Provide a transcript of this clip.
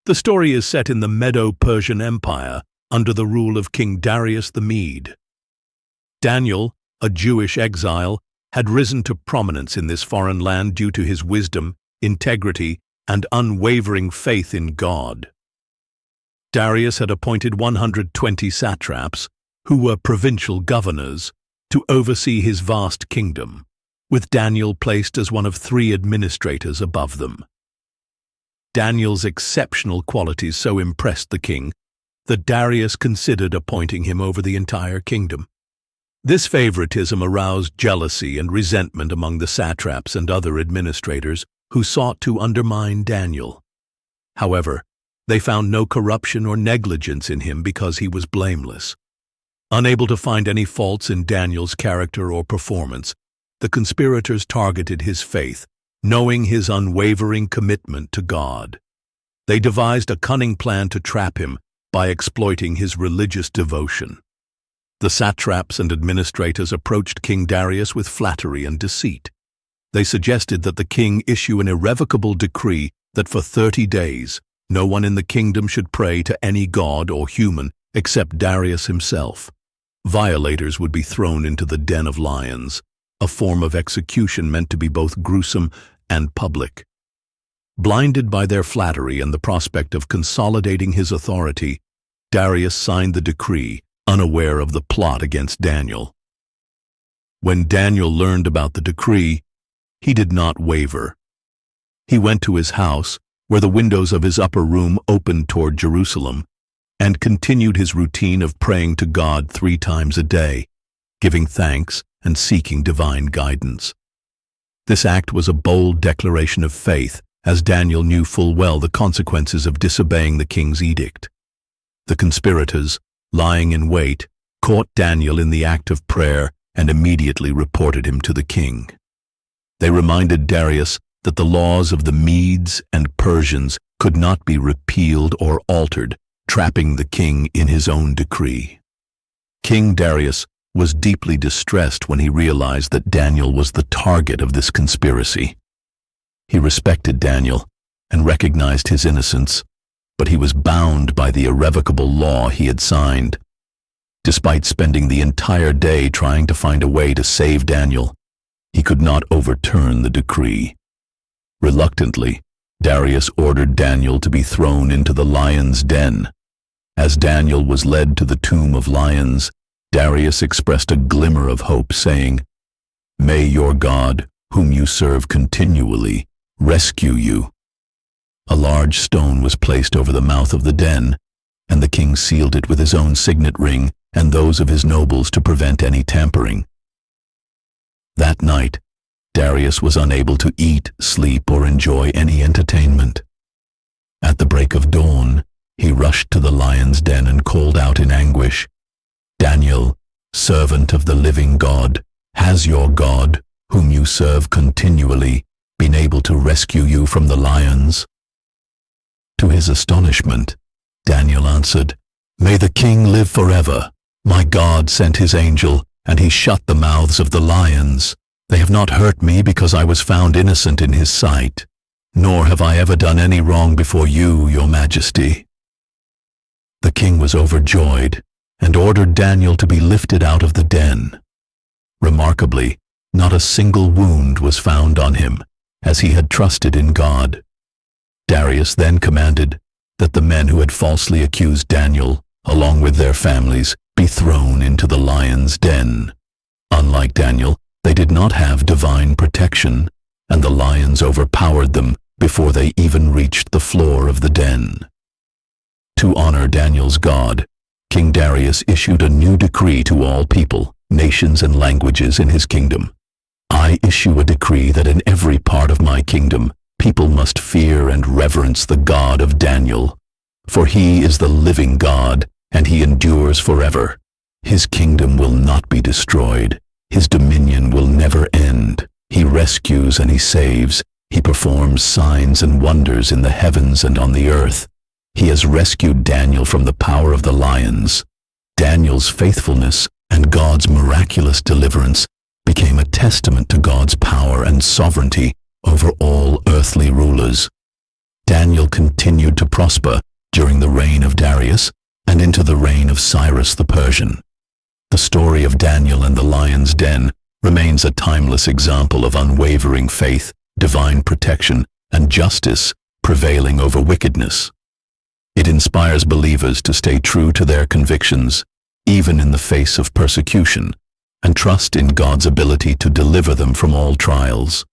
The story is set in the Medo-Persian Empire under the rule of King Darius the Mede. Daniel, a Jewish exile, had risen to prominence in this foreign land due to his wisdom, integrity, and unwavering faith in God. Darius had appointed 120 satraps, who were provincial governors, to oversee his vast kingdom, with Daniel placed as one of 3 administrators above them. Daniel's exceptional qualities so impressed the king that Darius considered appointing him over the entire kingdom. This favoritism aroused jealousy and resentment among the satraps and other administrators who sought to undermine Daniel. However, they found no corruption or negligence in him because he was blameless. Unable to find any faults in Daniel's character or performance, the conspirators targeted his faith, knowing his unwavering commitment to God. They devised a cunning plan to trap him by exploiting his religious devotion. The satraps and administrators approached King Darius with flattery and deceit. They suggested that the king issue an irrevocable decree that for 30 days no one in the kingdom should pray to any god or human except Darius himself. Violators would be thrown into the den of lions, a form of execution meant to be both gruesome and public. Blinded by their flattery and the prospect of consolidating his authority, Darius signed the decree, unaware of the plot against Daniel. When Daniel learned about the decree, he did not waver. He went to his house, where the windows of his upper room opened toward Jerusalem, and continued his routine of praying to God 3 times a day, giving thanks and seeking divine guidance. This act was a bold declaration of faith, as Daniel knew full well the consequences of disobeying the king's edict. The conspirators, lying in wait, caught Daniel in the act of prayer and immediately reported him to the king. They reminded Darius that the laws of the Medes and Persians could not be repealed or altered, trapping the king in his own decree. King Darius was deeply distressed when he realized that Daniel was the target of this conspiracy. He respected Daniel and recognized his innocence, but he was bound by the irrevocable law he had signed. Despite spending the entire day trying to find a way to save Daniel, he could not overturn the decree. Reluctantly, Darius ordered Daniel to be thrown into the lion's den. As Daniel was led to the tomb of lions, Darius expressed a glimmer of hope, saying, "May your God, whom you serve continually, rescue you." A large stone was placed over the mouth of the den, and the king sealed it with his own signet ring and those of his nobles to prevent any tampering. That night, Darius was unable to eat, sleep, or enjoy any entertainment. At the break of dawn, he rushed to the lion's den and called out in anguish, "Daniel, servant of the living God, has your God, whom you serve continually, been able to rescue you from the lions?" To his astonishment, Daniel answered, "May the king live forever. My God sent his angel, and he shut the mouths of the lions. They have not hurt me because I was found innocent in his sight, nor have I ever done any wrong before you, your majesty." The king was overjoyed and ordered Daniel to be lifted out of the den. Remarkably, not a single wound was found on him, as he had trusted in God. Darius then commanded that the men who had falsely accused Daniel, along with their families, be thrown into the lion's den. Unlike Daniel, they did not have divine protection, and the lions overpowered them before they even reached the floor of the den. To honor Daniel's God, King Darius issued a new decree to all people, nations, and languages in his kingdom. "I issue a decree that in every part of my kingdom, people must fear and reverence the God of Daniel, for he is the living God, and he endures forever. His kingdom will not be destroyed. His dominion will never end. He rescues and he saves. He performs signs and wonders in the heavens and on the earth. He has rescued Daniel from the power of the lions." Daniel's faithfulness and God's miraculous deliverance became a testament to God's power and sovereignty over all earthly rulers. Daniel continued to prosper during the reign of Darius and into the reign of Cyrus the Persian. The story of Daniel and the lion's den remains a timeless example of unwavering faith, divine protection, and justice prevailing over wickedness. It inspires believers to stay true to their convictions, even in the face of persecution, and trust in God's ability to deliver them from all trials.